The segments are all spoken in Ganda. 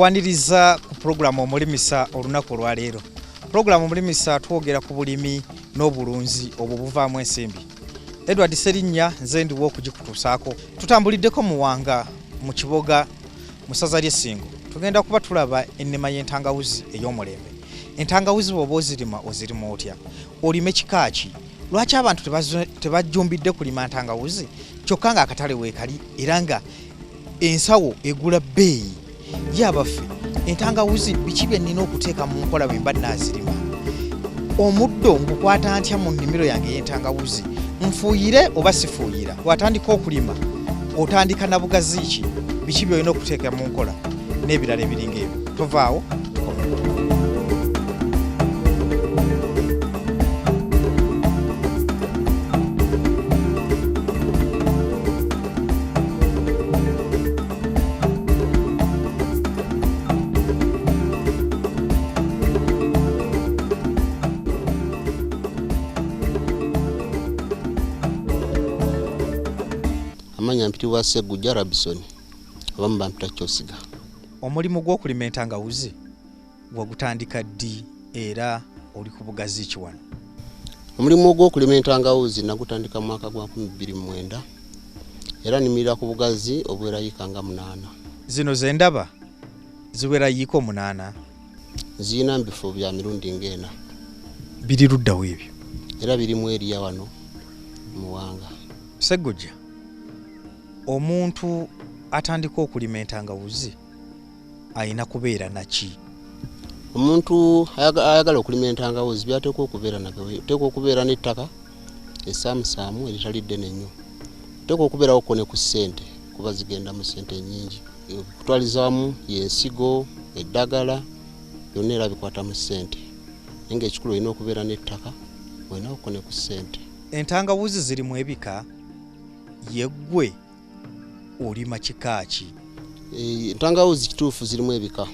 Nkwaniriza ku programu omulimisa olunaku lwa leero. Programu omulimisa twogera ku bulimi n'obulunzi obwo buvaamu ensimbi. Edward Serinya nze ndiwo okugikutuusaako. Tutambuliddeko Muwanga mu kiboga mu ssaza ly'e Ssingo. Tugenda kuba tulaba ennima y'entangawuzi ey'omulembe. Entangawuzi bw'oba ozirima otya? Olime kika ki? Lwaki abantu tebajjumbidde kulima ntangawuzi kyokka nga akatale weekali era nga ensawo egula bbeeyi? Yabaffe entangawuzi biki bye nnina okuteeka mu nkola bwe mba naazirima? Omuddo ngukwata ntya mu nnimiro yange y'entangawuzi? Nfuuyire oba sifuuyira? Watandika okulima otandika na bugazi ki? Biki by'olina okuteeka mu nkola n'ebirala ebiringa ebyo? Tovaawo tukomeko. Amanya mpitibwa Segujja Rabison abamu bampita Kyosiga. Omulimu gw'okulima entangawuzi wagutandika ddi era oli ku bugazi ki wano? Omulimu gw'okulima entangawuzi nagutandika mu mwaka gwa 2009 era nimirira ku bugazi obuwera yiika nga 8. Zino ze ndaba ziwera yiika 8. Ziyina mbifo bya mirundi ng'ena. Biri luddawo ebyo? Era birimu eriya wano Muwanga. Segujja, omuntu atandika okulima entangawuzi ayina kubeera naki? Omuntu ayagala okulima entangawuzi byateekwa okubeera nabyo. Teekwa okubeera n'ettaka essaamusaamu eritali ddene nnyo. Teekwa okubeerawo ne ku ssente kuba zigenda mu ssente nnyingi. Kutwaliza wamu y'ensigo, eddagala, byonna era bikwata mu ssente. Naye ng'ekikulu olina okubeera n'ettaka, olina ne ku ssente. Entangawuzi zirimu ebika, yeggwe olima kika ki? Entangawuzi kituufu zirimu ebika.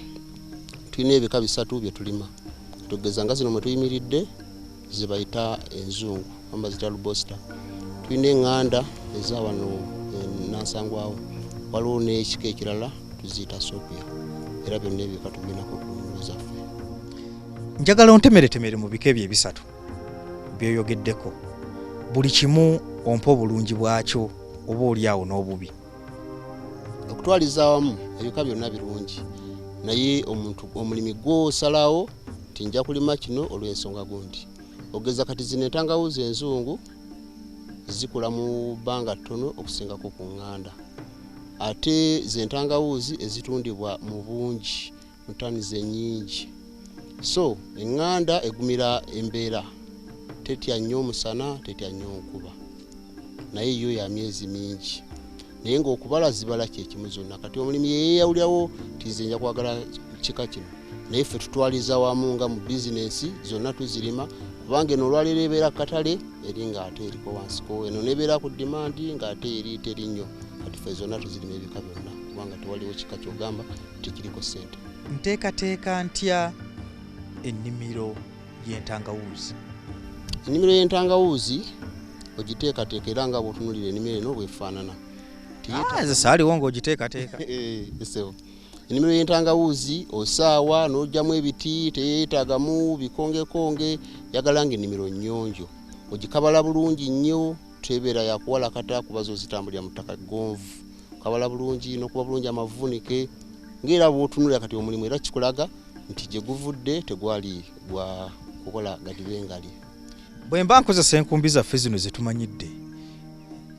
Tulina ebika 3 bye tulima. Tugeza nga zino mwe tuyimiridde zibayita enzungu amba zita lubosta. Tulina eŋŋanda eza wano Nansangwawo. Waliwo n'ekika ekirala tuziyita Sopia. Era byonna ebika tubirinako ku nnimiro zaffe. Njagala ontemeretemere mu bika ebyo 3 byoyogeddeko. Buli kimu ompa obulungi bwakyo oba oliawo n'obubi. Okutwaliza wamu ebika byonna birungi, naye omulimi gw'osalawo nti nja kulima kino olw'ensonga gundi. Ogeza kati zino entangawuzi enzungu zikula mu bbanga ttono okusingako ku ŋŋanda. Ate z'entangawuzi ezitundibwa mu bungi mu ttani ze nnyingi. So eŋŋanda egumira embeera, tetya nnyo omusana, tetya nnyo nkuba, naye yo ya myezi mingi. Naye ng'okubala zibala kyekimu zonna. Kati omulimi yeeyawulirawo nti nze nja kwagala kika kino, naye ffe tutwaliza wamu nga mu bizinensi zonna tuzirima, kubanga eno olwaleero ebeera ku katale eri ng'ate eriko wansiko, eno nebeera ku dimandi ng'ate eri teri nnyo. Kati ffe zonna tuzirima ebika byonna kubanga tewaliwo kika kyogamba tekiriko ssente. Nteekateeka ntya ennimiro y'entangawuzi? Ennimiro y'entangawuzi ogiteekateeka era nga bw'otunulira ennimiro eno bw'efaanana. Nze saaliwo ng'ogiteekateeka. Ennimiro y'entangawuzi osaawa n'ojjamu ebiti, teyeetaagamu bikongekonge, yagala ng'ennimiro nnyonjo. Ogikabala bulungi nnyo, tebeera yakuwalakata kuba zo zitambulira mu ttaka gonvu. Kabala bulungi n'okuba bulungi amavunike, ng'era bw'otunulira kati omulimu era kikulaga nti gye guvudde tegwali gwa kukola gadibengali. Bwe mba nkozesa enkumbi zaffe zino ze tumanyidde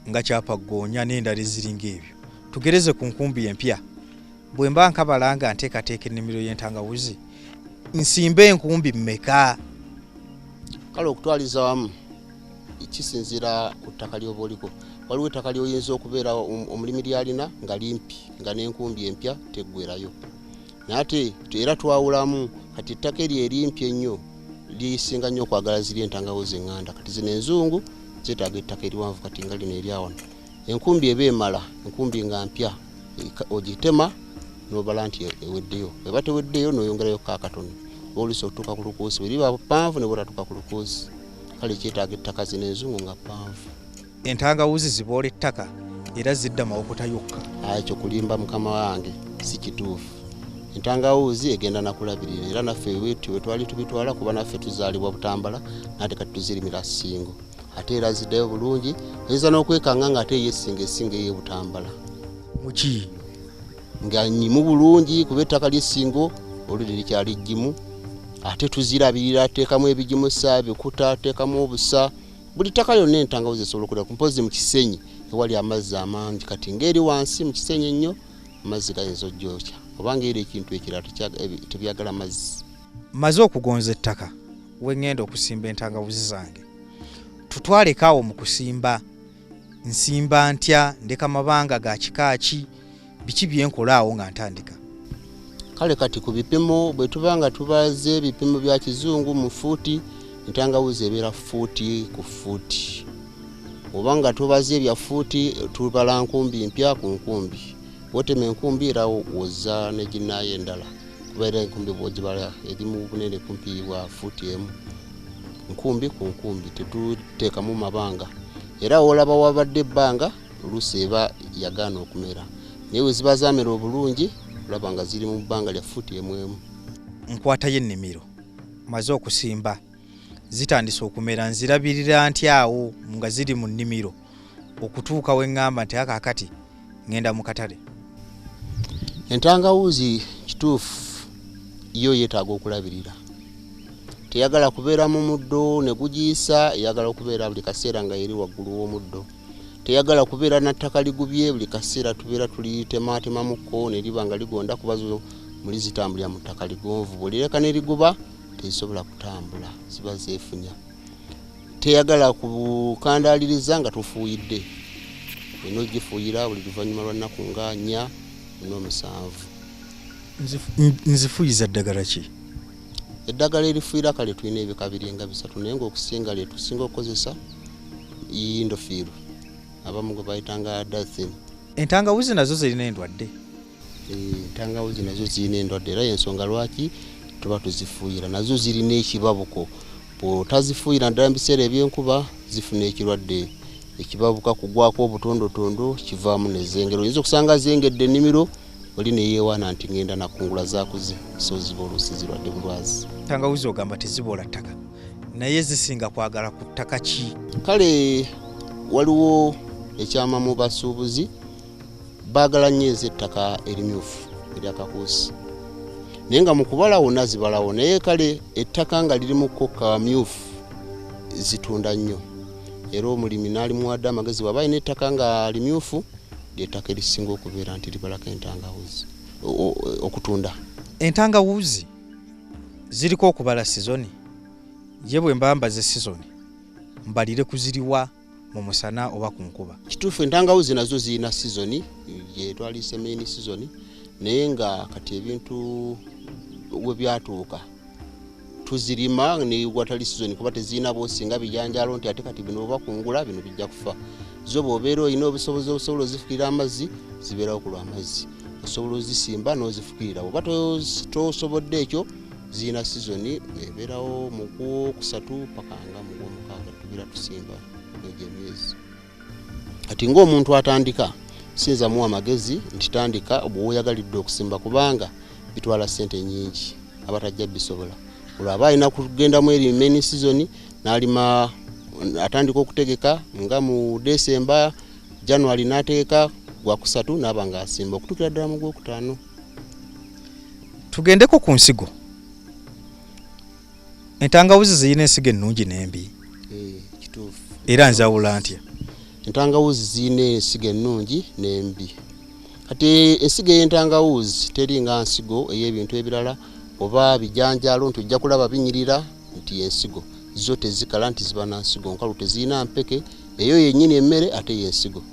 nga kyapagoonya n'endala eziringa ebyo, tugereze ku nkumbi empya. Bwe mba nkabala nga nteekateeka ennimiro y'entangawuzi, nsimbe enkumbi mmeka? Kale okutwaliza wamu kisinziira ku ttaka ly'oba oliko. Waliwo ettaka ly'oyinza okubeera omulimi lyalina nga limpi nga n'enkumbi empya teggwerayo. Naye era twawulamu kati ettaka eryo erimpi ennyo lisinga nnyo okwagala ziri entangawuzi eŋŋanda. Kati zino enzungu zeetaaga ettaka eriwanvu kati nga lino erya wano. Enkumbi eba emala, enkumbi nga mpya, ogitema n'obala nti eweddeyo. Eba teweddeyo n'oyongerayo kaakatono. Oluusi otuuka ku lukuusi, bwe liba ppanvu ne bw'otatuuka ku lukuusi. Kale kyetaaga ettaka zino enzungu nga ppanvu. Entangawuzi ziboola ettaka era zidda mawokota yokka. Ekyo kulimba mukama wange si kituufu. entangawuzi egenda nakulabirira era naffe we twali tubitwala kuba naffe tuzaalibwa Butambala nate kati tuzirimira Ssingo ate era ziddeyo bulungi oyinza n'okwekanga nga ate yesinga esinga ye Butambala muki nga nyimu bulungi kuba ettaka ly'Essingo oluli likyali jjimu ate tuzirabirira teekamu ebigimusa bikuta teekamu obusa buli ttaka lyonna entangawuzi esobola okulira kumpozi mu Kisenyi ewali amazzi amangi kati ng'eri wansi mu Kisenyi ennyo amazzi gayinza ojjokya obanga era ekintu ekirala tebyagala mazzi. Maze okugonza ettaka wengenda okusimba entangawuzi zange tutwalekaawo mu kusimba nsimba ntya ndeka mabanga ga kikaaki biki byenkolaawo nga ntandika. Kale kati ku bipimo bwe tubanga tubaze ebipimo bya kizungu mu fuuti entangawuzi ebeera fuuti ku fuuti obanga tubaze ebya fuuti tubala nkumbi mpya ku nkumbi wotema enkumbi era woza neginayo endala kubeera enkumbi bwogibala eri mu bunene kumpi bwa fuuti emu nkumbi ku nkumbi tetuteekamu mabanga era olaba wabadde ebbanga oluusi eba yagaana okumera naye we ziba zaamera obulungi olaba nga ziri mu bbanga lya fuuti emu emu. Nkwatayo ennimiro maze okusimba zitandise okumera nzirabirira ntyawo nga ziri mu nnimiro okutuuka we ŋŋamba nti akaakati ŋŋenda mu katale. Entangawuzi kituufu yo yeetaaga okulabirira teyagala kubeera mu muddo ne gugiisa eyagala okubeera buli kaseera nga eri waggulu w'omuddo teyagala kubeera na ttaka ligubye buli kaseera tubeera tulitemaatemamuko ne liba nga ligonda kuba zo muli zitambulira mu ttaka ligonvu bw'olireka ne liguba tezisobola kutambula ziba zeefunya teyagala kukandaaliriza nga tufuuyidde eno gifuuyira buli luvannyuma lwa nnaku nga 4 7. Nzifuyiza ddagala ki? Eddagala erifuuyira kale tulina ebika biringa 3 naye ng'okusinga lye tusinga okukozesa yindofiiru abamu gwe bayitanga dathini. Entangawuzi nazo zirina endwadde? Entangawuzi nazo zirina endwadde era y'ensonga lwaki tuba tuzifuuyira nazo zirina ekibabuko bw'otazifuuyira ddala mu biseera eby'enkuba zifuna ekirwadde ekibabuka kugwako obutondotondo kivaamu nezengero oyinza okusanga zengedde ennimiro oli neyeewaana nti ngenda nakungula zakuze so ziba oluusi zirwadde bulwazi. Entangawuzi ogamba teziboola ttaka naye zisinga kwagala ku ttaka ki? Kale waliwo ekyama mu basuubuzi baagala nnyo ez'ettaka erimyufu eryakakuusi naye nga mu kubala wonna zibalawo naye kale ettaka nga lirimuko kamyufu zitunda nnyo era omulimi n'alimuwadde amagezi bw'aba alina ettaka nga limyufu ly'ettaka erisinga okubeera nti libalako entangawuzi okutunda. Entangawuzi ziriko okubala sizoni ye bwe mbambaze sizoni mbalire kuziriwa mu musana oba ku nkuba? Kituufu entangawuzi nazo zirina sizoni gye twalise main sizoni naye nga kati ebintu we byatuuka tuzirima ne watali sizoni kuba tezirina boosinga bijanjalo nti ate kati bino oba kungula bino bijja kufa zo bw'obeera olina obusobozi osobola ozifukirira amazzi zibeerawo ku lw'amazzi osobola ozisimba n'ozifukirira oba tosobodde ekyo zirina sizoni ebeerawo mu Gwokusatu paka nga mu Gwomukaaga tubeera tusimba egyo emyezi. Kati ng'omuntu atandika sinza muwa amagezi nti tandika bw'oyagalidde okusimba kubanga bitwala ssente nnyingi abatajja bisobola olwaba alina kugenda mu eri main season n'alima atandika okutegeka nga mu December January n'ategeka Gwakusatu n'aba nga asimba okutuukira ddala mu Gwokutaano. Tugendeko ku nsigo. Entangawuzi zirina ensigo ennungi n'embi. Kituufu. Era nzawula ntya? Entangawuzi zirina ensigo ennungi n'embi. Kati ensigo y'entangawuzi teri nga nsigo ey'ebintu ebirala oba bijanjalo nti ojja kulaba binyirira nti ensigo zo tezikala nti ziba na nsigo nkalu tezirina mpeke eyo yennyini emmere ate y'ensigo.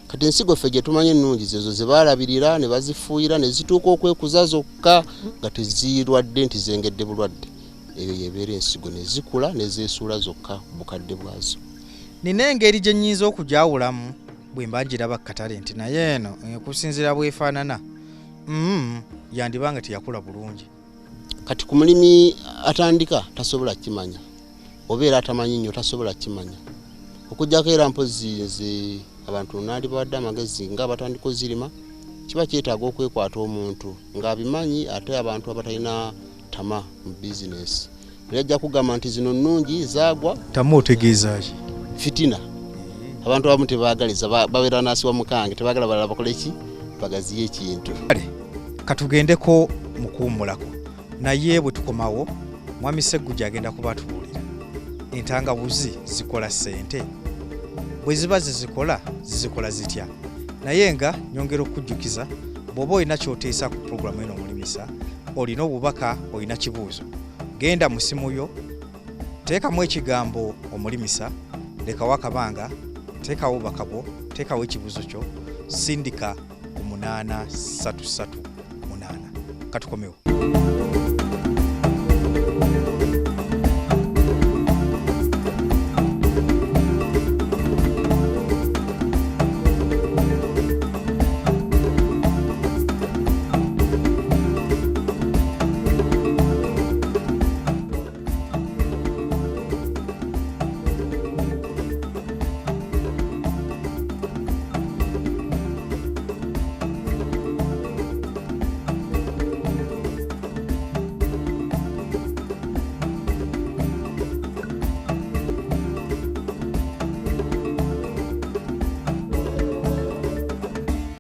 Kati ensigo ffe gye tumanye ennungi zezo ze baalabirira ne bazifuuyira ne zituuka okwekuza zokka nga tezirwadde nti zengedde bulwadde eyo yebeera ensigo ne zikula ne zeesuula zokka bukadde bwazo. Nina engeri gye nnyinza okugyawulamu bwe mba ngiraba katale nti naye eno okusinziira bwefaanana yandibanga teyakula bulungi. Kati ku mulimi atandika tasobola kimanya obeera atamanyi nnyo tasobola kimanya okujjako era mpozi nze abantu nandi bawadde amagezi nga batandika ozirima kiba kyetaaga okwekwata omuntu ng'abimanyi ate abantu abatalina tama mu bizinesi. Nejja kugamba nti zino nnungi zaagwa. Tama otegeeza ki? Fitina. Abantu abamu tebaagaliza babeera nasi wa mukange tebaagala balala bakole ki bagaziye ekintu. Katugendeko mukuwummulako naye bwe tukomawo Mwami Sseggujja agenda kubatubuulira entangabuzi zikola ssente, bwe ziba zizikola zitya. Naye nga nyongera okujjukiza bw'oba olina ky'oteesa ku pulogulaamu eno Omulimisa, olina obubaka, olina kibuuzo, genda mu simu yo teekamu ekigambo Omulimisa, lekawo akabanga, teekawo obubaka bwo, teekawo ekibuuzo kyo, sindika ku 8338. Katukomewo.